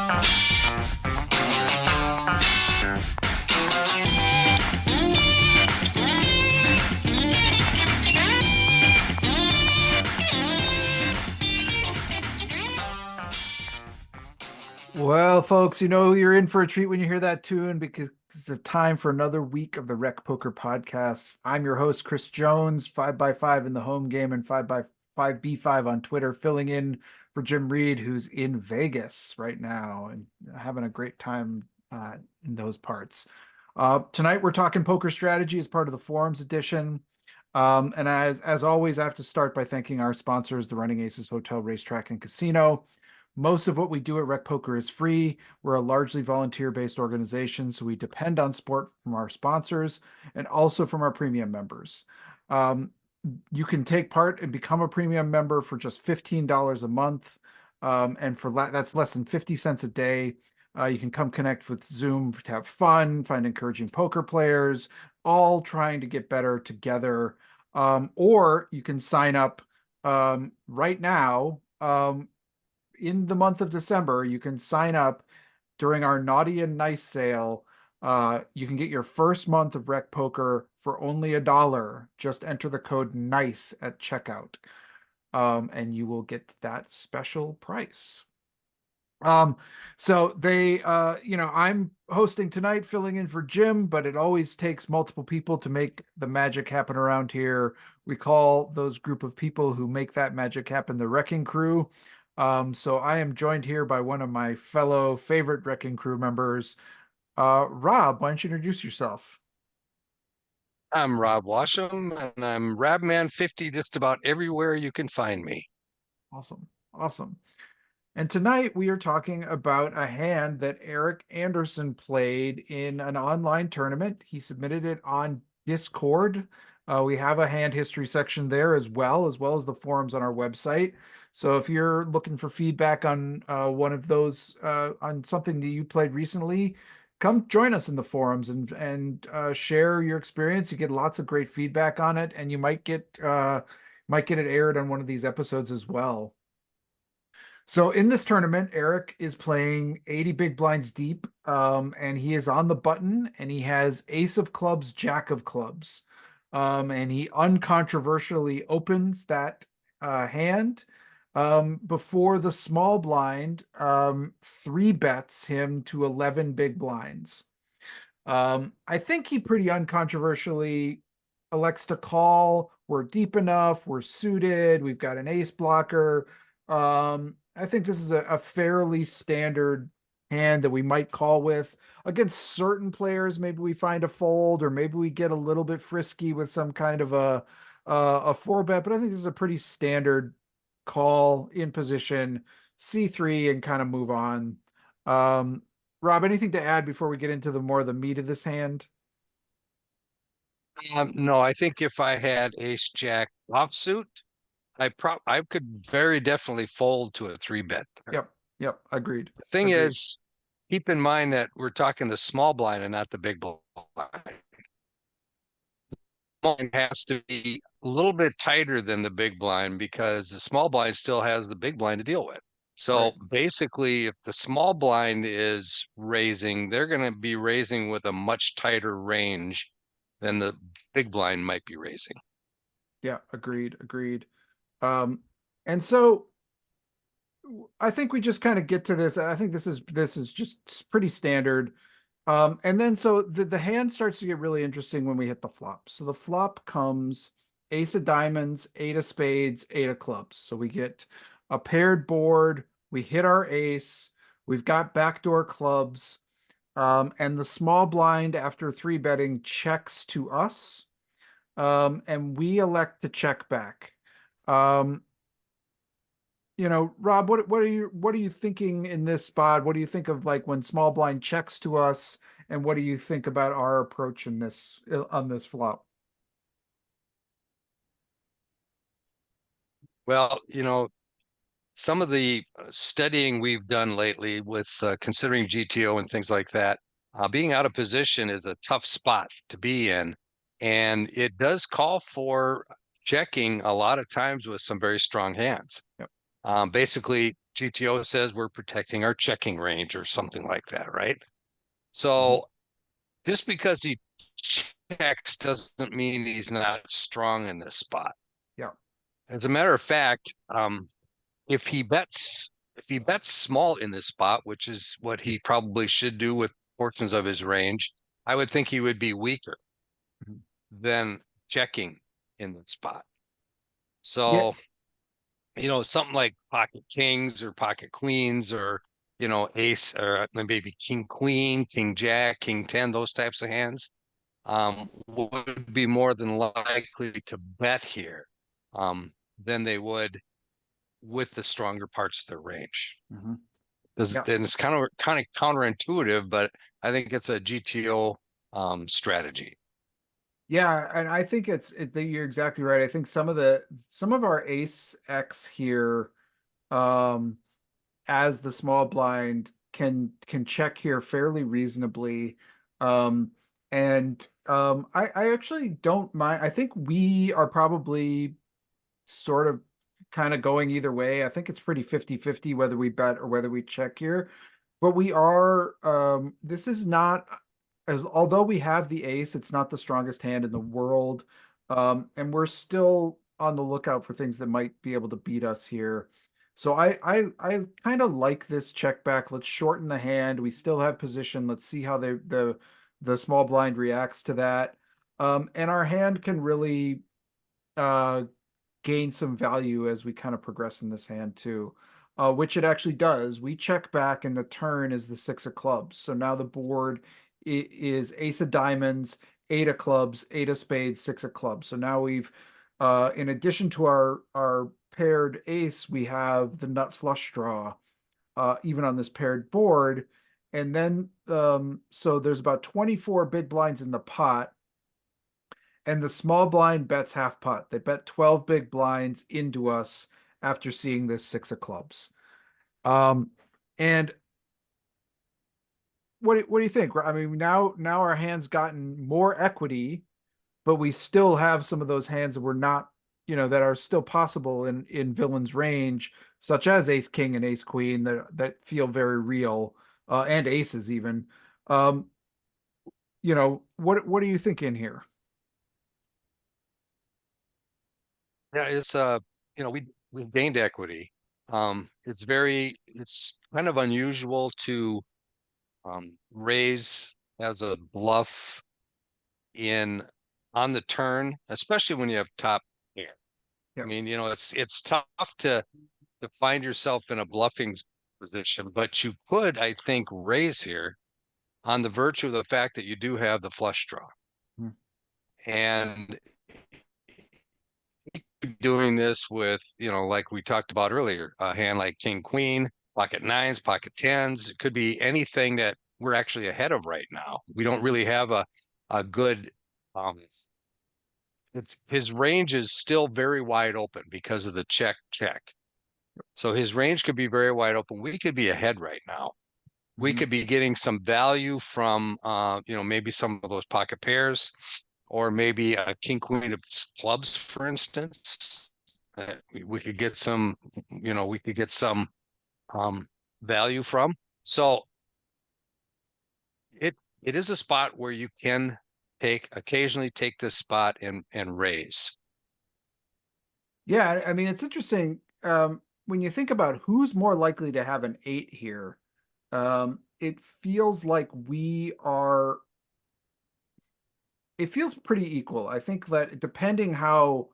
Well, folks, you know you're in for a treat when you hear that tune because it's time for another week of the Rec Poker Podcast. I'm your host, Chris Jones, 5x5 in the home game and 5x5B5 on Twitter, filling in for Jim Reed, who's in Vegas right now and having a great time in those parts. Tonight, we're talking poker strategy as part of the Forums edition. And as always, I have to start by thanking our sponsors, the Running Aces Hotel, Racetrack, and Casino. Most of what we do at Rec Poker is free. We're a largely volunteer-based organization, so we depend on support from our sponsors and also from our premium members. Um, you can take part and become a premium member for just $15 a month, and that's less than 50 cents a day. You can come connect with Zoom to have fun, find encouraging poker players, all trying to get better together. Or you can sign up right now. In the month of December, you can sign up during our Naughty and Nice sale. You can get your first month of Rec Poker for only $1. Just enter the code NICE at checkout, and you will get that special price. Um, I'm hosting tonight, filling in for Jim, but it always takes multiple people to make the magic happen around here. We call those group of people who make that magic happen the Wrecking Crew. So I am joined here by one of my fellow favorite Wrecking Crew members. Rob, why don't you introduce yourself? I'm Rob Washam, and I'm Rabman50 just about everywhere you can find me. Awesome. Awesome. And tonight we are talking about a hand that Eric Anderson played in an online tournament. He submitted it on Discord. We have a hand history section there as well as the forums on our website. So if you're looking for feedback on one of those, on something that you played recently, come join us in the forums and share your experience. You get lots of great feedback on it, and you might get it aired on one of these episodes as well. So in this tournament, Eric is playing 80 big blinds deep, and he is on the button, and he has ace of clubs, jack of clubs, and he uncontroversially opens that hand before the small blind three bets him to 11 big blinds. I think he pretty uncontroversially elects to call. We're deep enough. We're suited. We've got an ace blocker. I think this is a fairly standard hand that we might call with. Against certain players, maybe we find a fold, or maybe we get a little bit frisky with some kind of a four bet. But I think this is a pretty standard call in position, C3, and kind of move on. Um, Rob, anything to add before we get into the meat of this hand? No, I think if I had ace jack offsuit, I could very definitely fold to a three bet there. Yep. Yep. Agreed. The thing Agreed. is, keep in mind that we're talking the small blind and not the big blind. Blind has to be a little bit tighter than the big blind because the small blind still has the big blind to deal with. So Right. basically, if the small blind is raising, they're going to be raising with a much tighter range than the big blind might be raising. Yeah. Agreed. Agreed. Um, and so I think we just kind of get to this. I think this is just pretty standard. And then so the hand starts to get really interesting when we hit the flop. So the flop comes ace of diamonds, eight of spades, eight of clubs. So we get a paired board. We hit our ace. We've got backdoor clubs. And the small blind after three betting checks to us. And we elect to check back. Um, Rob, what are you thinking in this spot? What do you think of like when small blind checks to us, and what do you think about our approach in this on this flop? Well, some of the studying we've done lately with considering GTO and things like that, being out of position is a tough spot to be in. And it does call for checking a lot of times with some very strong hands. Yep. Basically, GTO says we're protecting our checking range or something like that, right? Mhm. So just because he checks doesn't mean he's not strong in this spot. Yeah. As a matter of fact, if he bets small in this spot, which is what he probably should do with portions of his range, I would think he would be weaker Mhm. than checking in the spot. Yeah. So, something like pocket kings or pocket queens or, ace or maybe king queen, king jack, king 10, those types of hands would be more than likely to bet here than they would with the stronger parts of their range. Mhm. Yeah. And it's kind of counterintuitive, but I think it's a GTO strategy. Yeah, and I think you're exactly right. I think some of our ace X here, um, as the small blind can check here fairly reasonably. I actually don't mind. I think we are probably sort of kind of going either way. I think it's pretty 50-50 whether we bet or whether we check here. But we are this is not as although we have the ace, it's not the strongest hand in the world. And we're still on the lookout for things that might be able to beat us here. So I kind of like this check back. Let's shorten the hand. We still have position. Let's see how the small blind reacts to that. And our hand can really uh gain some value as we kind of progress in this hand too, which it actually does. We check back, and the turn is the six of clubs. So now the board is ace of diamonds, eight of clubs, eight of spades, six of clubs. So now in addition to our paired ace, we have the nut flush draw, even on this paired board. And then, so there's about 24 big blinds in the pot, and the small blind bets half pot. They bet 12 big blinds into us after seeing this six of clubs. Um, and what do you think? I mean, now our hands gotten more equity, but we still have some of those hands that we're not, that are still possible in villain's range, such as ace king and ace queen that feel very real, and aces even. Um, what are you thinking here? Yeah, it's we've gained equity. It's kind of unusual to raise as a bluff in on the turn, especially when you have top pair. I Yeah. mean, it's tough to find yourself in a bluffing position, but you could, I think, raise here on the virtue of the fact that you do have the flush draw. Hmm. And doing this with, like we talked about earlier, a hand like king queen, pocket nines, pocket tens. It could be anything that we're actually ahead of right now. We don't really have a good it's his range is still very wide open because of the check. So his range could be very wide open. We could be ahead right now. We Mhm. could be getting some value from maybe some of those pocket pairs, or maybe a king queen of clubs, for instance. We could get some, we could get some um, value from. So it is a spot where you can occasionally take this spot and raise. Yeah, I mean, it's interesting. When you think about who's more likely to have an eight here, it feels like it feels pretty equal. I think that depending how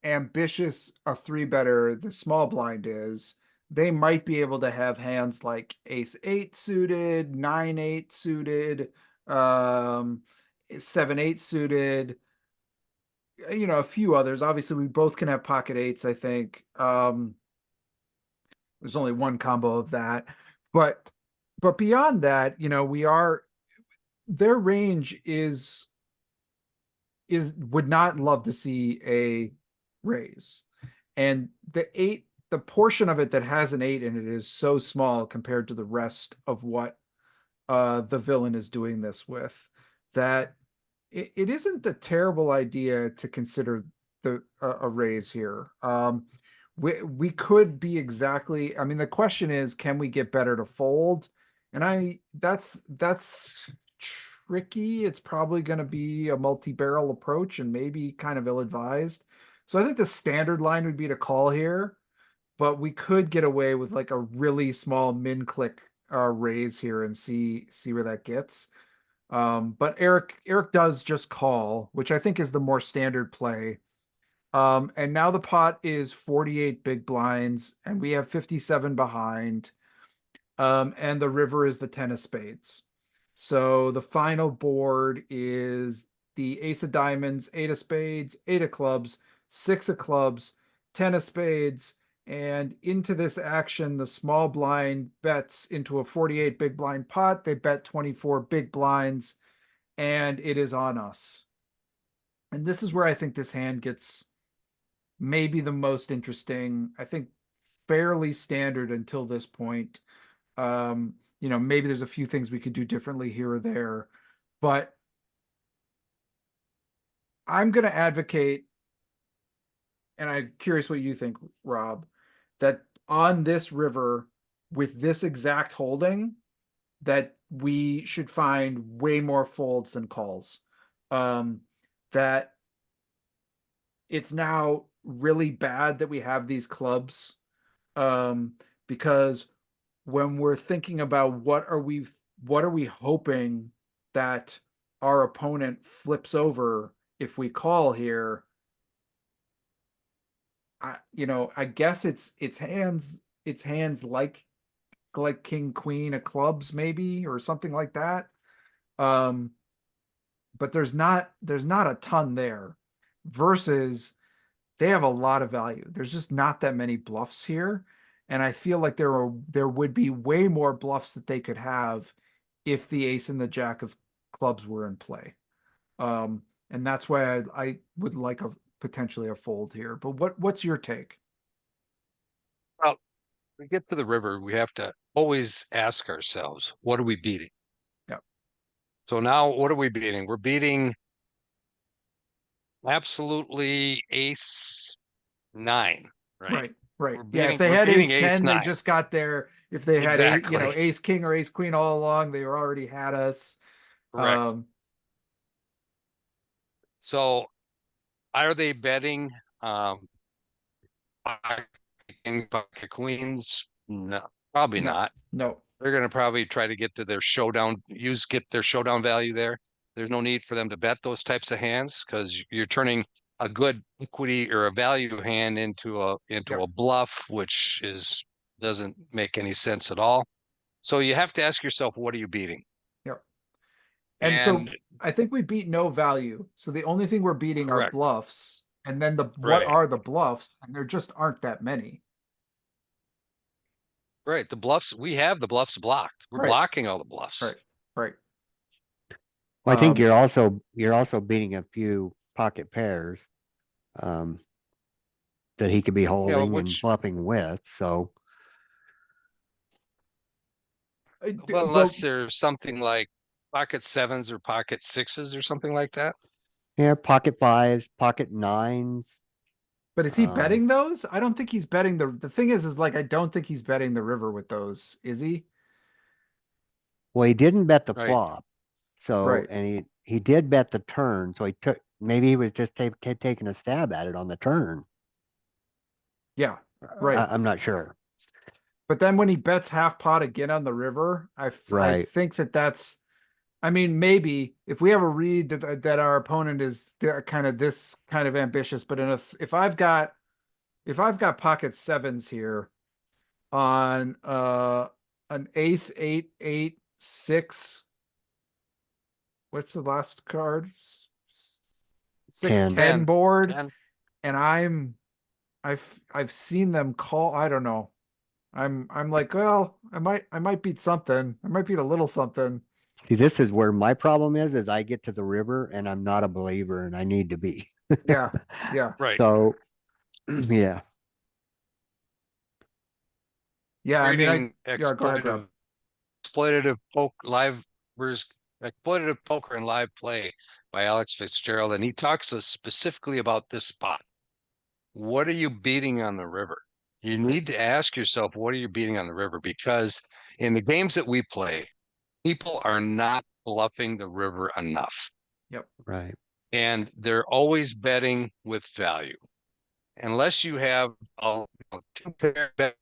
ambitious a three better the small blind is, they might be able to have hands like ace eight suited, nine eight suited, um, seven eight suited, a few others. Obviously, we both can have pocket eights, I think. There's only one combo of that. But beyond that, we are their range is would not love to see a raise. And the portion of it that has an eight in it is so small compared to the rest of what the villain is doing this with, that it isn't a terrible idea to consider a raise here. we could be exactly. I mean, the question is, can we get better to fold? And I that's tricky. It's probably going to be a multi-barrel approach and maybe kind of ill-advised. So I think the standard line would be to call here, but we could get away with like a really small min click raise here and see where that gets. But Eric does just call, which I think is the more standard play. And now the pot is 48 big blinds, and we have 57 behind. And the river is the 10 of spades. So the final board is the ace of diamonds, eight of spades, eight of clubs, six of clubs, 10 of spades. And into this action, the small blind bets into a 48 big blind pot. They bet 24 big blinds, and it is on us. And this is where I think this hand gets maybe the most interesting. I think fairly standard until this point. Maybe there's a few things we could do differently here or there, but I'm going to advocate, and I'm curious what you think, Rob, that on this river with this exact holding, that we should find way more folds than calls. Um, that it's now really bad that we have these clubs, because when we're thinking about what are we hoping that our opponent flips over if we call here. I guess it's hands like king queen of clubs maybe or something like that. um but there's not a ton there versus they have a lot of value. There's just not that many bluffs here. And I feel like there would be way more bluffs that they could have if the ace and the jack of clubs were in play. Um, and that's why I would like a potentially a fold here. But what's your take? Well, we get to the river, we have to always ask ourselves, what are we beating? Yeah, So now what are we beating? We're beating absolutely ace nine, right? right, right. We're Yeah, if beating they we're had beating ace ace 10, they nine. just got there. If they had Exactly. ace king or ace queen all along, they were already had us. Correct. Um, So are they betting pocket kings, pocket queens? No, probably no, not. no. They're going to probably try to get to their showdown, get their showdown value there. There's no need for them to bet those types of hands because you're turning a good equity or a value hand into Yep, a bluff, which is doesn't make any sense at all. So you have to ask yourself, what are you beating? yep. And so And I think we beat no value. So the only thing we're beating are correct, bluffs. And then what right, are the bluffs? And there just aren't that many. right. The bluffs, we have the bluffs blocked. We're Right, blocking all the right, bluffs. right. Well, I think Um, you're also beating a few pocket pairs um, that he could be Yeah, holding and which, bluffing with. So well, but unless there's something like pocket sevens or pocket sixes or something like that. yeah, pocket fives, pocket nines. but is he Um, betting those? I don't think he's betting the thing is like I don't think he's betting the river with those, is he? well, he didn't bet the Right. flop. So Right. and he did bet the turn. So he took maybe he was just taking a stab at it on the turn. Yeah. Right. I'm not sure. But then when he bets half pot again on the river, I Right. think that's. I mean, maybe if we have a read that our opponent is kind of this kind of ambitious, but if I've got pocket sevens here on an ace eight eight six, what's the last card? Six 10. ten 10, board, 10. and I've seen them call. I don't know. I'm like, well, I might beat something. I might beat a little something. See, this is where my problem is I get to the river and I'm not a believer and I need to be. Yeah, yeah, Right. So yeah. yeah. I mean, Reading yeah. Go ahead, Rob. exploitative poke live versus exploitative poker and live play by Alex Fitzgerald, and he talks specifically about this spot. What are you beating on the river? You need to ask yourself, what are you beating on the river? Because in the games that we play, people are not bluffing the river enough. Yep. Right. And they're always betting with value. Unless you have two pair bet,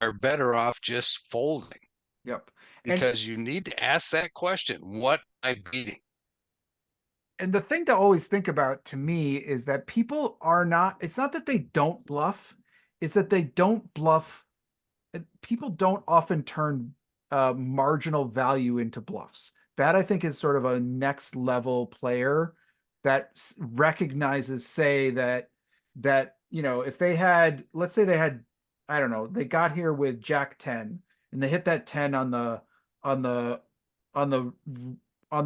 are better off just folding, Yep. And because you need to ask that question, what am I beating? and the thing to always think about to me is that people are not, it's not that they don't bluff, it's that they don't bluff. People don't often turn marginal value into bluffs. That I think is sort of a next level player that recognizes, say that if they had, let's say they had, I don't know, they got here with Jack 10 and they hit that 10 on the on the on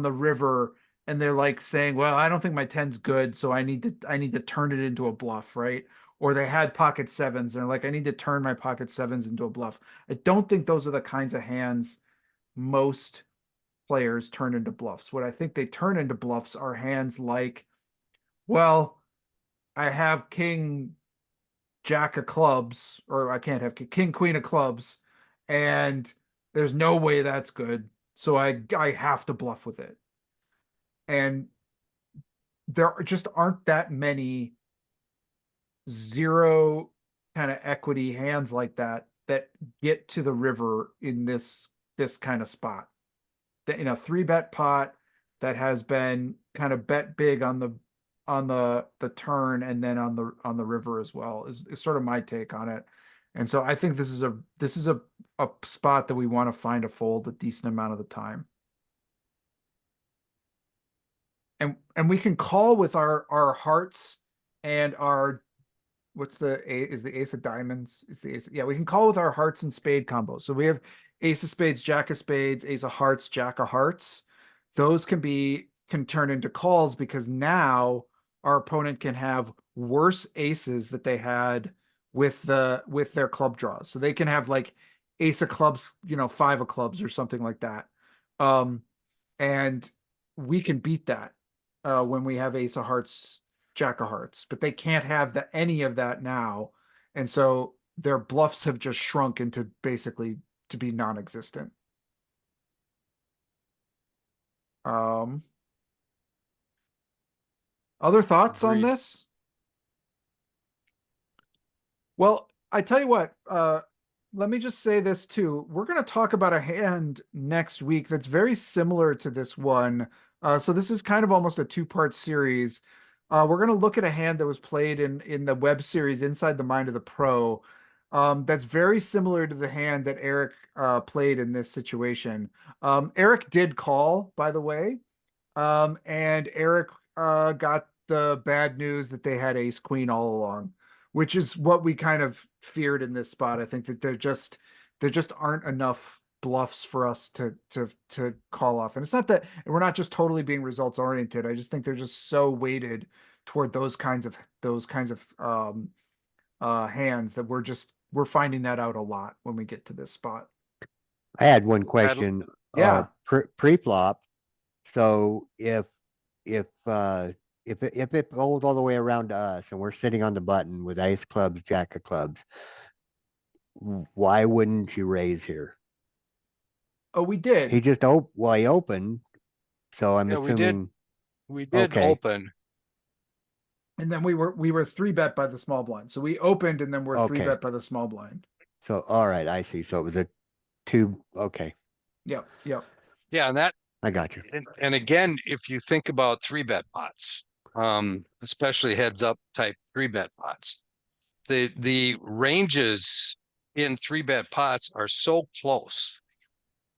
the river, and they're like saying, well, I don't think my 10's good, so I need to turn it into a bluff, right? Or they had pocket sevens and they're like, I need to turn my pocket sevens into a bluff. I don't think those are the kinds of hands most players turn into bluffs. What I think they turn into bluffs are hands like, well, I have king jack of clubs, or I can't have king queen of clubs, and there's no way that's good. So I have to bluff with it. And there just aren't that many zero kind of equity hands like that get to the river in this kind of spot. That in a three bet pot that has been kind of bet big on the turn and then on the river as well is sort of my take on it. And so I think this is a spot that we want to find a fold a decent amount of the time. And we can call with our hearts and our what's the a is the ace of diamonds? It's the ace. Yeah, we can call with our hearts and spade combos. So we have ace of spades, jack of spades, ace of hearts, jack of hearts. Those can turn into calls because now our opponent can have worse aces that they had with their club draws. So they can have like ace of clubs, five of clubs or something like that. Um, and we can beat that when we have ace of hearts, jack of hearts, but they can't have any of that now, and so their bluffs have just shrunk into basically to be non-existent. um Other thoughts on Agreed. this? Well, I tell you what, let me just say this too. We're going to talk about a hand next week that's very similar to this one. So this is kind of almost a two-part series. We're going to look at a hand that was played in the web series Inside the Mind of the Pro. That's very similar to the hand that Eric played in this situation. Eric did call, by the way. And Eric got the bad news that they had ace queen all along, which is what we kind of feared in this spot. I think that there just aren't enough bluffs for us to call off. And it's not that and we're not just totally being results oriented. I just think they're just so weighted toward those kinds of hands that we're finding that out a lot when we get to this spot. I had one I'd- question, Yeah. pre-flop. So if it rolls all the way around to us and we're sitting on the button with ace clubs, jack of clubs, why wouldn't you raise here? Oh, we did. He opened, so I'm yeah, assuming, we did okay, open. And then we were three bet by the small blind. So we opened and then we're three okay. bet by the small blind. So, all right, I see. So it was a two. Okay, Yep. Yep. Yeah, and that I got you. and again, if you think about three bet pots, especially heads up type three bet pots, the ranges in three bet pots are so close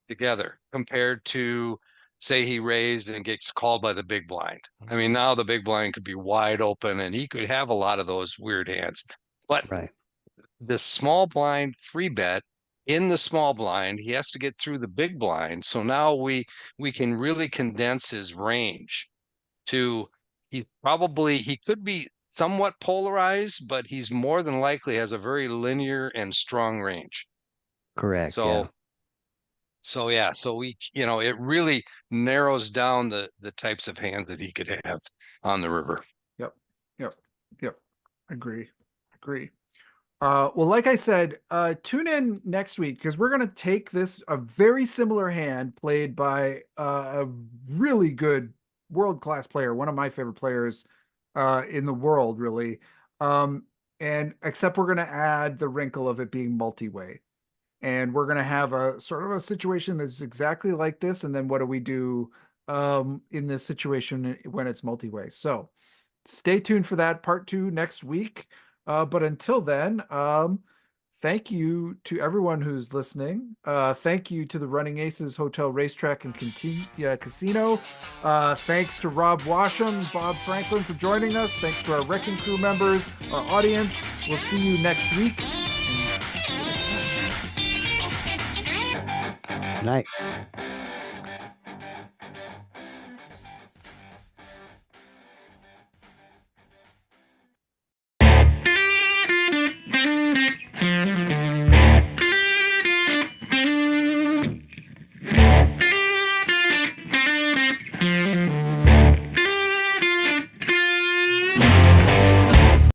together compared to, say, he raised and gets called by the big blind. I mean, now the big blind could be wide open and he could have a lot of those weird hands. But Right, the small blind three bet in the small blind, he has to get through the big blind. So now we can really condense his range to he could be somewhat polarized, but he's more than likely has a very linear and strong range. correct. Yeah, So yeah, so it really narrows down the types of hands that he could have on the river. Yep. Yep. Yep. Agree. Agree. Well, like I said, tune in next week because we're gonna take this a very similar hand played by a really good world-class player, one of my favorite players in the world, really. Um, and except we're gonna add the wrinkle of it being multi-way, and we're gonna have a sort of a situation that's exactly like this. And then what do we do in this situation when it's multi-way? So stay tuned for that part 2 next week. But until then, thank you to everyone who's listening. Thank you to the Running Aces Hotel Racetrack and Casino. Thanks to Rob Washam, Bob Franklin for joining us. Thanks to our Wrecking Crew members, our audience. We'll see you next week. Night.